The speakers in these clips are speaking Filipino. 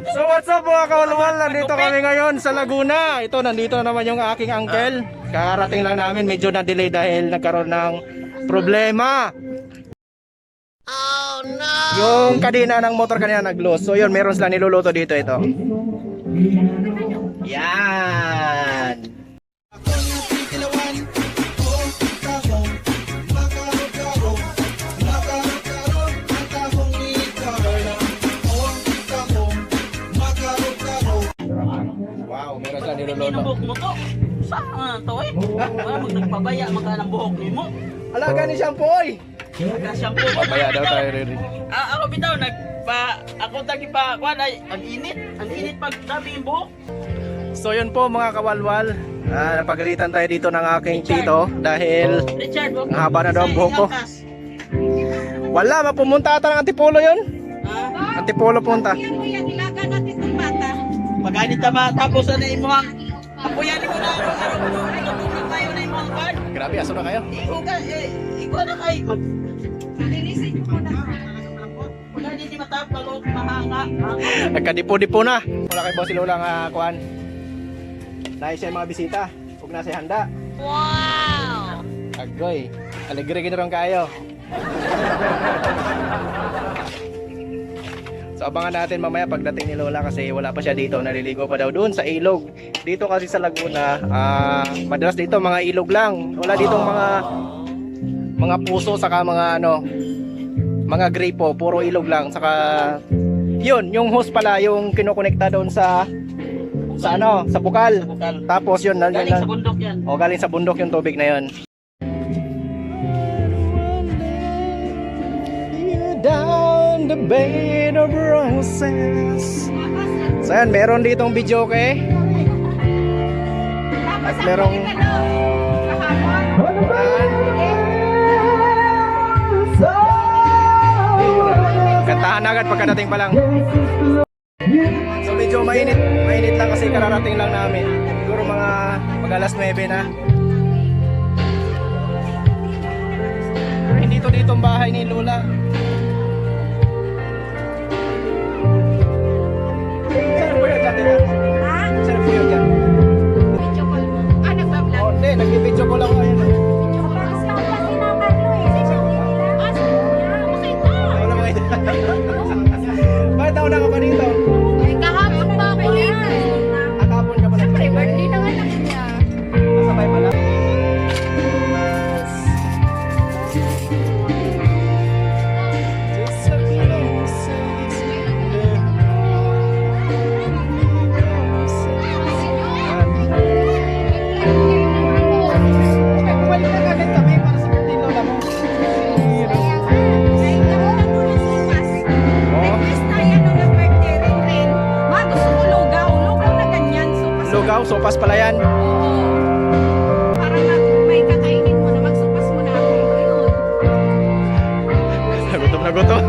So what's up mga kawalwal, nandito kami ngayon sa Laguna. Ito, nandito naman yung aking uncle. Kakarating lang namin, medyo na-delay dahil nagkaroon ng problema. Oh no! Yung kadena ng motor kanina nag-loose. So yun, meron silang niluluto dito ito. Yan! Wow, meron silang niluluto. Buhok mo to. Saan to eh? Mag nagpabaya maka ng buhok mo. Alaga ni Shampoy! Nagka-shampoo. Papaya daw tayo rin. Ako bitaw ako tagi pa kwan ay ang init pag dami yung buhok. So yun po mga kawalwal, napagalitan tayo dito ng aking tito dahil Richard, ang haba na daw ang buhok ko. Wala, mapumunta ata ng Antipolo yun. Antipolo punta. Magani tama tapos ano imo ang apuyan mo na araw tayo na imo ang card. Grabe, aso na kayo. Ikaw na kay linisin mo na. Wala din matapalo mahanga. Nagkadipo-dipo na. Wala kay boss si Lola nga kuan. Dahil siya mga bisita. Huwag na siya handa. Wow! Agoy, alegre ginaron kayo. So abangan natin mamaya pagdating ni Lola kasi wala pa siya dito, naliligo pa daw doon sa ilog. Dito kasi sa Laguna, madalas dito mga ilog lang. Wala ditong mga puso saka mga mga gripo, puro ilog lang. Saka yun, yung hose pala yung kinokonekta doon sa bukal. Tapos yun, Galing sa bundok yan. O galing sa bundok yung tubig na yun. Down the bed of roses. So yan, meron ditong video at merong kantahan agad pagkadating pa lang. So medyo mainit lang kasi kararating lang namin. Siguro mga alas 9 na. Pero hindi to dito ang bahay ni Lola. Saan po yun dyan? Ha? Saan po yun dyan? Video call mo. Nagbablog. Oh, hindi, nag-video ko lang ngayon. Video call. Tapos lang kasi ng ano eh. Bakit to? Wala mga ito. Bakit ako na ka pa dito? Eh, kahapon pa ako yan. Atapon ka pa na. Siyempre, birthday ng anak niya. Kasabay pala. Sopas pala yan. Para may kakainin mo na magsupas mo na ako yun. Gutom na gutom.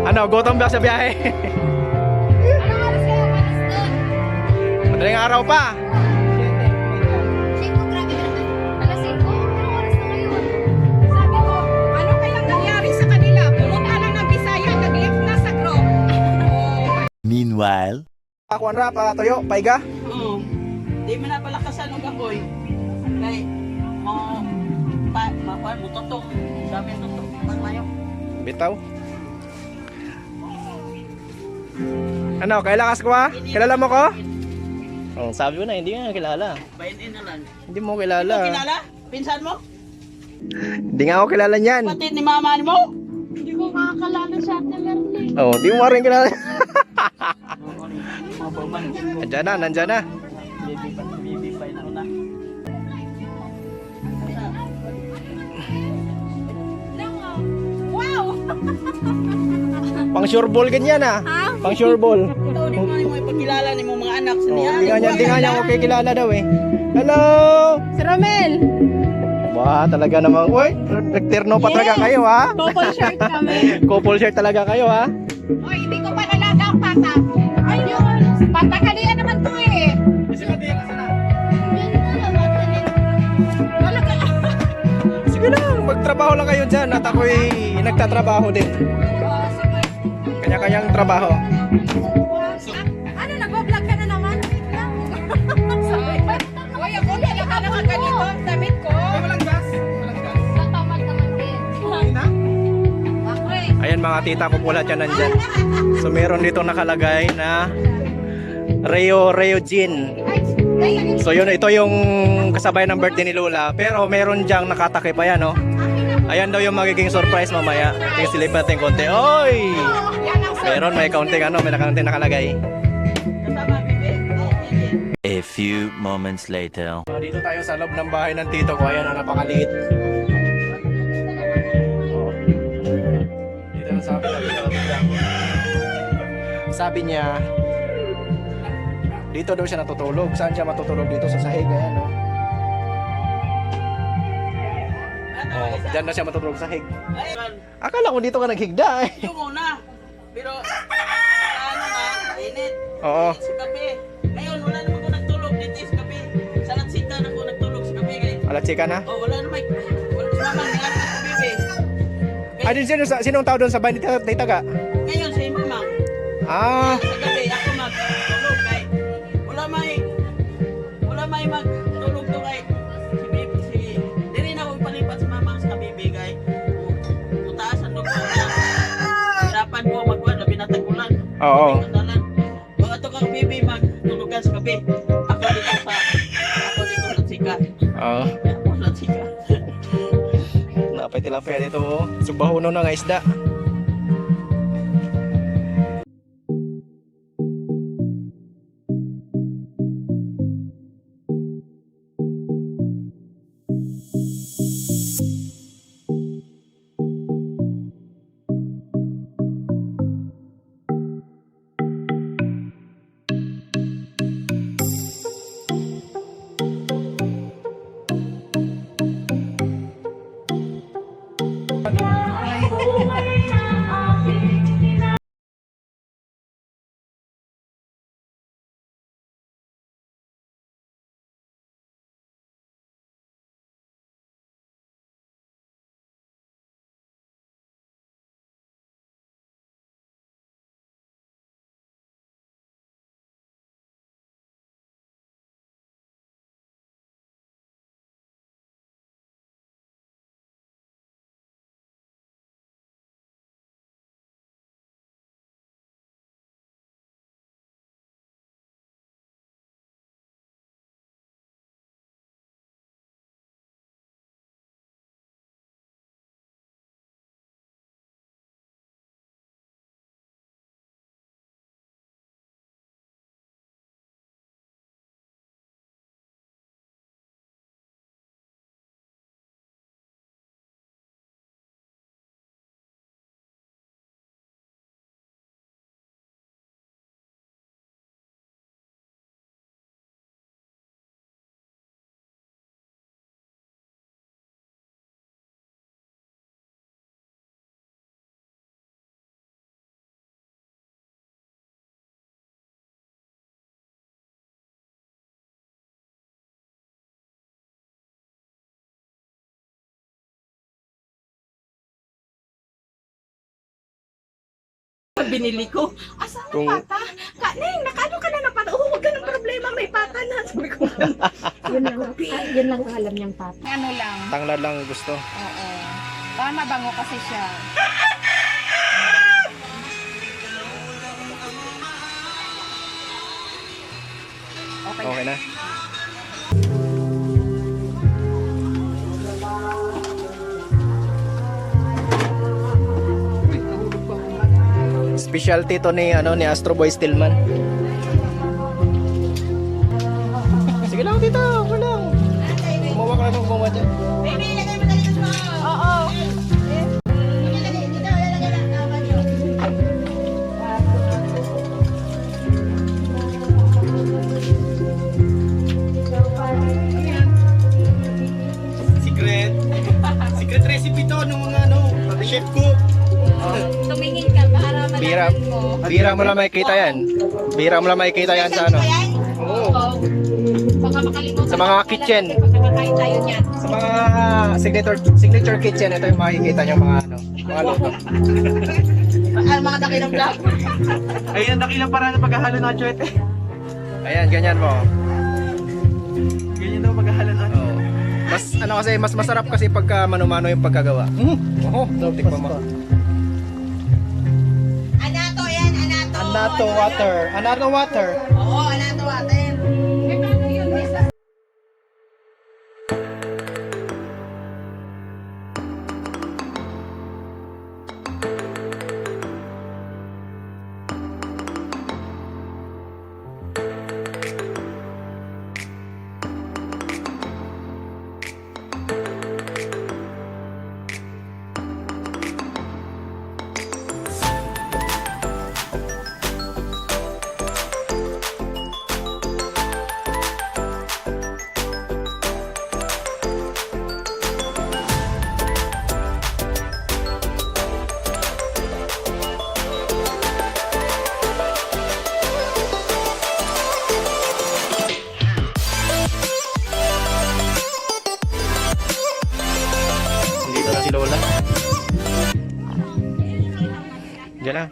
Ano, gutom ba sa biyahe? Anong oras kayo malis doon? Madaling araw pa. 5, grabe na. Alas 5, anong oras na ngayon? Sabi ko, ano kayang nangyari sa kanila? Pumunta lang ng Bisaya, nag-lift na sa group. Meanwhile, Akuan rap, toyo, paiga. Oo. Di mo na palakasan ng kahoy. Kay mo tutok. Sabi tutok. Mayo. Bitaw. Ano, kailakas ko ha? Kilala mo ko? Oh, sabi mo na, hindi nga kilala. Bayin na lang. Hindi mo Ito kilala. kilala? Pinsan mo? Hindi nga ako kilala niyan. Pati ni mama mo? Hindi ko makakalala sa Ate Merly. Oh, di mo rin kilala. Mabaman. Nandyan na. Baby pa na una. Wow! Pang sure ball ganyan ah. Ha? Pang sure ball. Ikaw di mo ipakilala ni mong mga anak sa Oh, niya. di nga niya ako kilala daw eh. Hello! Si Romel! Wow, talaga namang, uy, nagterno pa talaga kayo ha? Couple shirt kami. Couple shirt talaga kayo ha? Oy, hindi ko pa nalaga ang pata. Ay, yun. Patakalian naman to eh. Talaga. Sige lang, magtrabaho lang kayo dyan at ako'y nagtatrabaho din. Oh, sige. Kanya-kanyang trabaho. Ano, nagbablog ka na naman? Uy, ako talaga ka nakaganito ang damit ko. Walang gas. Tatamad naman din. Ako eh. Ayan mga tita ko po lahat yan nandyan. So meron dito nakalagay na Reo Gin. So yun, ito yung kasabay ng birthday ni Lola. Pero meron diyang nakatakip pa yan, no? Ayan daw yung magiging surprise mamaya. Tingnan silip natin konti. Oy! Meron, may kaunting ano, may kaunting nakalagay. Kasama, bibi. A few moments later. Dito tayo sa loob ng bahay ng tito ko. Ayan, napakaliit. Dito ang sabi ng tito. Sabi niya, dito daw siya natutulog. Saan siya matutulog? Dito sa sahig. Ayan, no? Oh, dyan na siya matutulog sa sahig. Ayun, Akala ko dito ka naghigda eh. yung una. Pero, ano na, init. Oo. Sa kape. Ngayon, wala naman ko nagtulog dito sa kape. Sa latsita na ko nagtulog sa kape. Alat chika na. Oh, wala naman. Wala si Mamang, nilat na ko, bibi. Ah, din sinong tao doon sa bahay ni Tita Ga? Ngayon, si Mamang. Ah, Sa gabi, ako magtulog kay wala may magtulog to kay si Bibi, diri na ko ipalipat si Mamang sa Bibi kay utaas ang dugo na hirapan ko magkuhan labi na tagulan. oo. Kung ato kang Bibi magtulugan sa gabi, ako dito sa sika. Oo. Ako sa sika. Napay tilapia dito. Subahuno na nga isda. Binili ko. Asa Kung Pata, Kaneng, nakano ka na ng pata? Oh, huwag ka ng problema, may pata na. Sabi ko, yun lang ang alam niyang pata. Ano lang, tanglad lang gusto. oo. Baka mabango kasi siya. Okay Okay na. Specialty to ni Astro Boy Stillman. Sige lang tita, okay lang. Gumawa ka na ng gumawa dyan. Baby, lagay mo dali sa Oo. Secret recipe to ng mga chef cook. Tumingin ka para Bira, malaman mo. bira mo lang makikita yan. Bira mo lang makikita yan sa ano. Oo. Oo. Baka makalimutan Sa mga mo pala kitchen. kasi Pagkakakain tayo niyan. Sa mga signature kitchen, ito yung makikita nyo mga mga luto. mga dakilang vlog. Ayun, dakilang para ng paghahalo ng atsuete. Ayan, ganyan mo. Ganyan daw paghahalo ng atsuete. Oo. Mas ano kasi mas masarap kasi pagka mano-mano yung pagkagawa. Oo, tikman mo. Anato yan, anato. Anato water. Anato water. Oo, anato water. Dito na si Lola. Diyan na.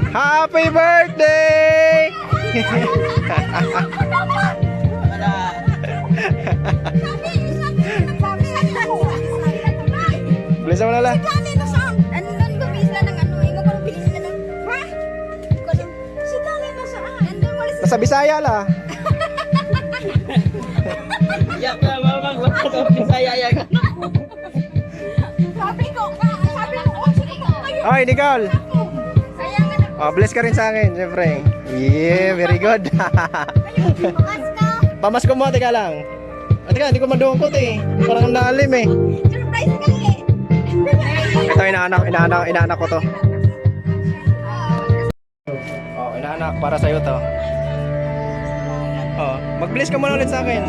Happy birthday! Bless mo Lola. Nasa Bisaya la. Yak na mamang, wala ka Bisaya yan. Oy, Nicole. Oh, bless ka rin sa akin, syempre. Yeah, very good. Pamasko mo, teka lang. Teka, hindi ko madungkot eh. Parang nalim eh. Ito, inaanak ko to. Oh, inaanak, para sa'yo to. Oh, mag-bless ka muna ulit sa akin.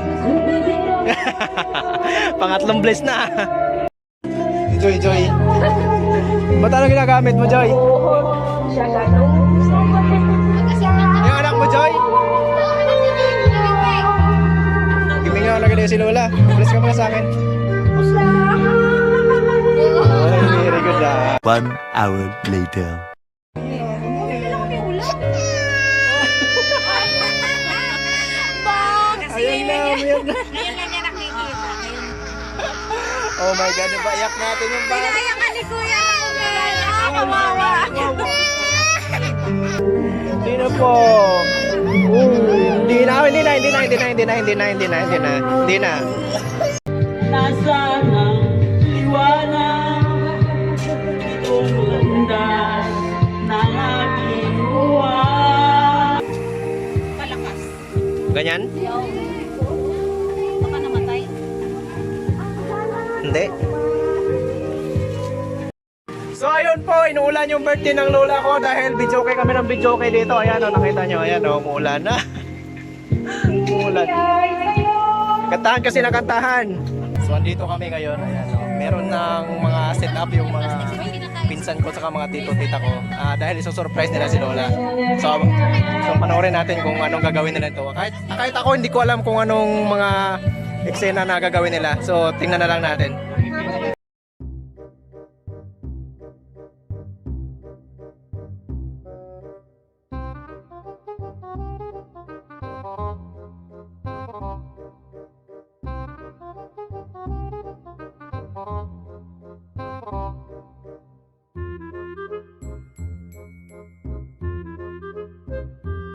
Pangatlong bless na. Joy. Ba't ano ginagamit mo, Joy? Yung anak mo, Joy? Gimingaw na ganyan si Lola. Bless ka muna sa akin. Ay, very good ah. 1 hour later. Ayun na. Oh my God, nabaiyak natin yung bata. Sino po? Hindi na. Nasaan ang liwanag? Itong landas ng aking buwan. Ganyan? Baka namatay. Hindi. So ayun po, inuulan yung birthday ng lola ko dahil videoke kami ng videoke dito. Ayan o, nakita nyo, ayan o, umuulan na. Umuulan. Kantahan kasi na kantahan. So andito kami ngayon, ayan o. Meron ng mga setup yung mga pinsan ko saka mga tito-tita ko. Dahil isusurprise nila si lola. So panoorin natin kung anong gagawin nila ito. Kahit ako hindi ko alam kung anong mga eksena na gagawin nila. So tingnan na lang natin.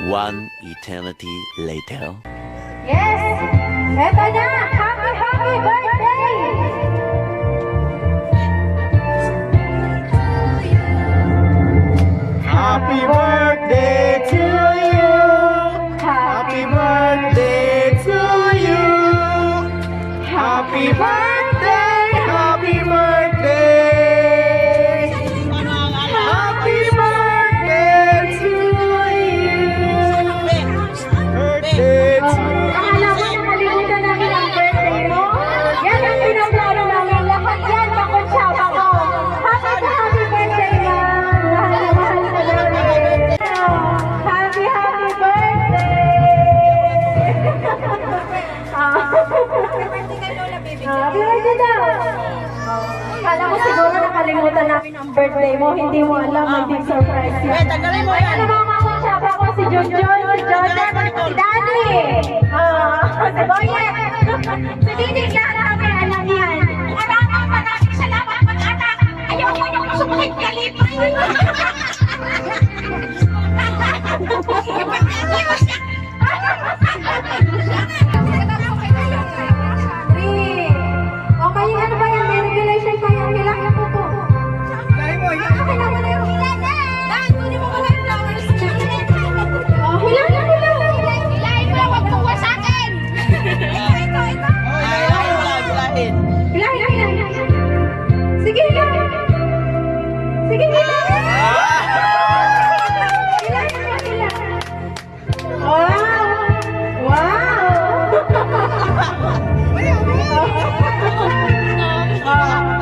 One eternity later. Yes! Eto na! Happy birthday! Happy birthday to you. Happy birthday to you. Happy birthday, happy birthday. Happy birthday to you. Birthday to you. Akala mo nakalimutan namin ang birthday mo? Yan ang pinaplano birthday mo, hindi mo alam, maging surprise Eh, yan. tanggalin mo Ay, yan. ano ba mga tsaka ko, si Junjun, si Joseph, si Danny, si Boyet, si Didi, lahat kami alam yan. Maraming salamat mag-anak. Ayaw ko yung sumukit kalipay. Okay, ano ba yan? May regulation pa yan. Kailangan ko po. Lahi mo, yan. Okay naman na yung Dan, kunin mo muna yung flowers. Oh, hilahin mo lang. Hilahin mo lang, wag buwa sa akin. Ito. Hilahin. Hilahin. Sige, hilahin. Sige, hilahin. Hilahin mo, hilahin. Wow!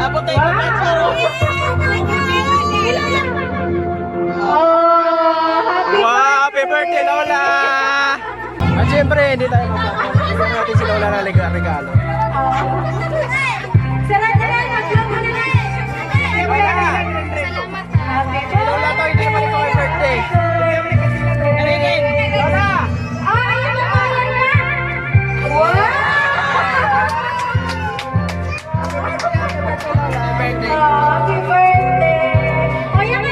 Abot tayo ng petsaro. Wow, happy birthday Lola! At syempre, hindi tayo magpapalagyan natin si Lola ng regalo. Lola to, hindi naman ito kay birthday. Lola! Happy birthday! O, yan na!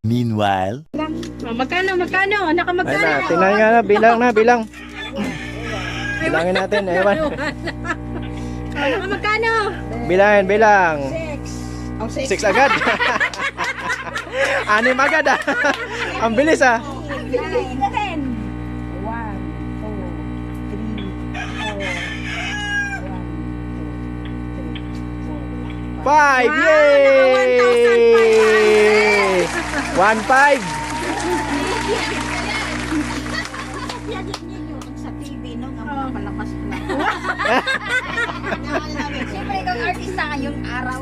Meanwhile, Magkano? Anak, Ayun na, tingnan nga na, bilang. Bilangin natin, ewan. Anak, magkano? Bilang. 6 agad. 6 agad ah. Ang bilis ah. 5! Yay! 1-5! Sa TV, no? Ang palapas ko lang. Siyempre, ikaw ang artista ngayong araw.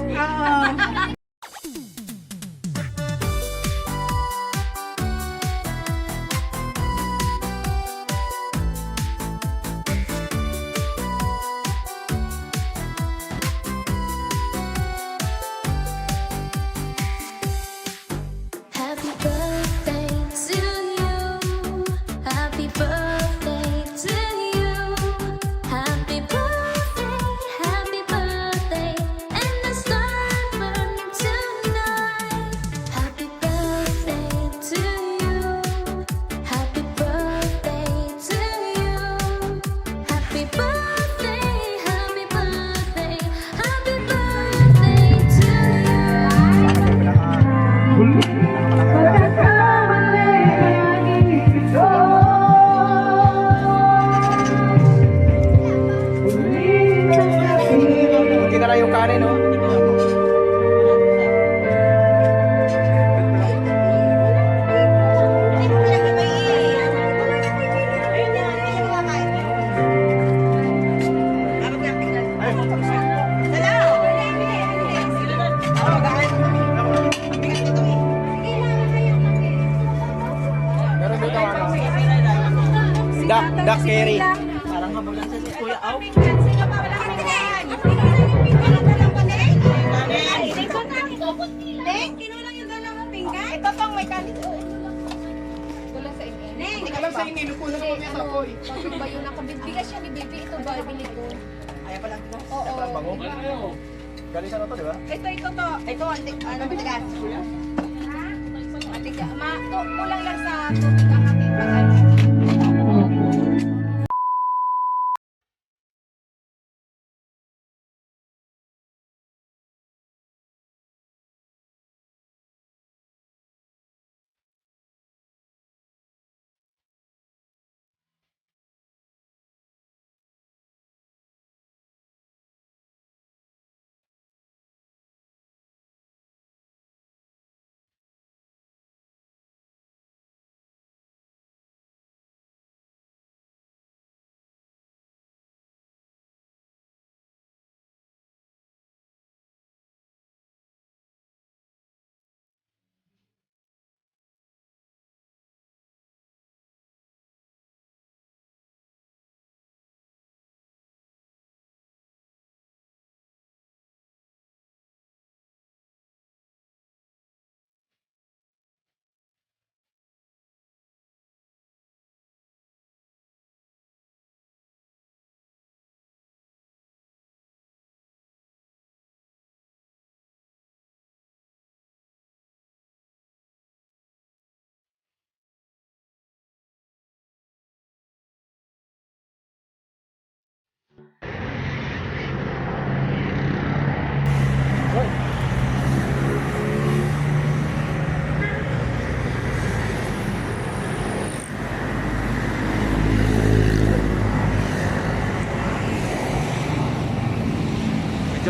Happy birthday to you. Happy birthday to you. Happy birthday, and the star burning tonight. Happy birthday to you. Happy birthday to you. Happy birthday, happy birthday, happy birthday to you. Buti na lang yung kanin, no? Meron dito ano? Duck curry. Parang mabulan sa si Kuya Au. Ito pang may kalit. Kulang sa inyo. Neng, Hindi ka lang sa inyo, inukunan ko kami sa apoy. Bakit ba yun? Bigas siya ni Bibi. Ito ba? Bili ko. Ayaw pa lang. Oo. Bango. Galing sa to, di ba? Ito to. Ito, ano matigas? Kulang lang sa tubig ang aking pag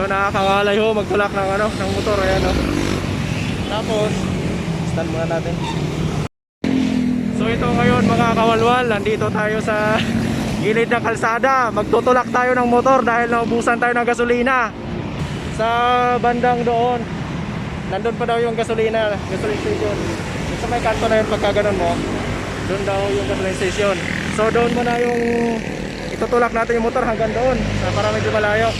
Nakakangalay ho magtulak ng ano, ng motor, ayan oh. Tapos stand muna natin. So ito ngayon mga kawalwal, nandito tayo sa gilid ng kalsada. Magtutulak tayo ng motor dahil naubusan tayo ng gasolina. Sa bandang doon, nandun pa daw yung gasolina station. Sa may kanto na yun, pagka ganun mo, doon daw yung gasoline station. So doon mo na yung itutulak natin yung motor hanggang doon, para medyo malayo.